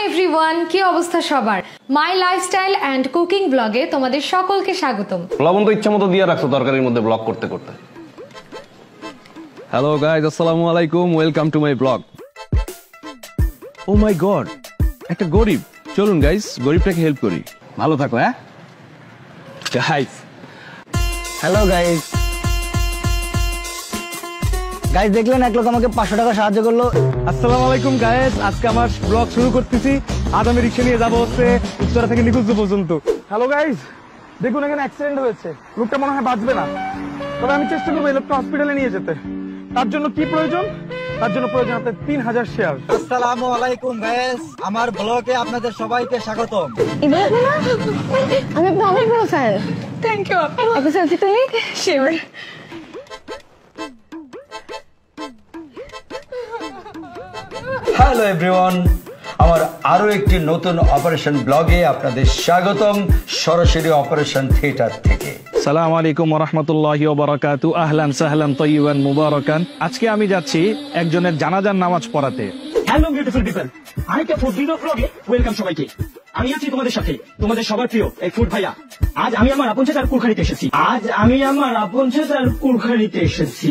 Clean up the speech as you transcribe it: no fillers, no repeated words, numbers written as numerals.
Everyone, কি অবস্থা সবার? মাই লাইফস্টাইল এন্ড কুকিং ব্লগে তোমাদের সকলকে স্বাগতম। লবণ তো ইচ্ছা মতো দিয়ে রাখছো তরকারির মধ্যে ব্লগ করতে করতে। হ্যালো গাইজ, আসসালামু আলাইকুম, welcome to my blog. Oh my god, একটা গরিব। চলুন গাইজ, গরিবটাকে হেল্প করি। ভালো থাকো। হ্যাঁ গাইজ। Hello guys. গাইজ দেখলেন এক লোক আমাকে 500 টাকা সাহায্য করলো। আসসালামু আলাইকুম গাইজ, আজকে আমার ব্লগ শুরু করতেছি। আজ আমি রিক্সা নিয়ে যাবো হচ্ছে উত্তরা থেকে নিকুঞ্জ পর্যন্ত। হ্যালো গাইজ, দেখুন এখানে অ্যাক্সিডেন্ট হয়েছে, লোকটা মনে হয় বাঁচবে না। তবে আমি চেষ্টা করবো এই লোকটা হসপিটালে নিয়ে যেতে। তার জন্য কি প্রয়োজন? তার জন্য প্রয়োজন আপনার 3000 শেয়ার। আসসালামু আলাইকুম গাইজ, আমার ব্লগে আপনাদের সবাইকে স্বাগতম। আমি আপনার অনেক বড় ফ্যান। Thank you. আপনি সেলফি তুলি? শিওর। হ্যালো এভরিওয়ান, আমার আরো একটি নতুন অপারেশন ব্লগে আপনাদের স্বাগতম, সরাসরি অপারেশন থিয়েটার থেকে। সালাম আলাইকুম ওয়া রাহমাতুল্লাহি ওয়া বারাকাতু। আহলান সাহলান তাইয়িবান মুবারাকান। আজকে আমি যাচ্ছি একজনের জানাজার নামাজ পড়াতে। হ্যালো বিউটিফুল পিপল, আরেকটা ফুড ভিডিও ব্লগে ওয়েলকাম সবাইকে। আমি আছি তোমাদের সাথে, তোমাদের সবার প্রিয় এই ফুড ভাইয়া। আজ আমি আমার আপন চাচার কুলখানিতে এসেছি।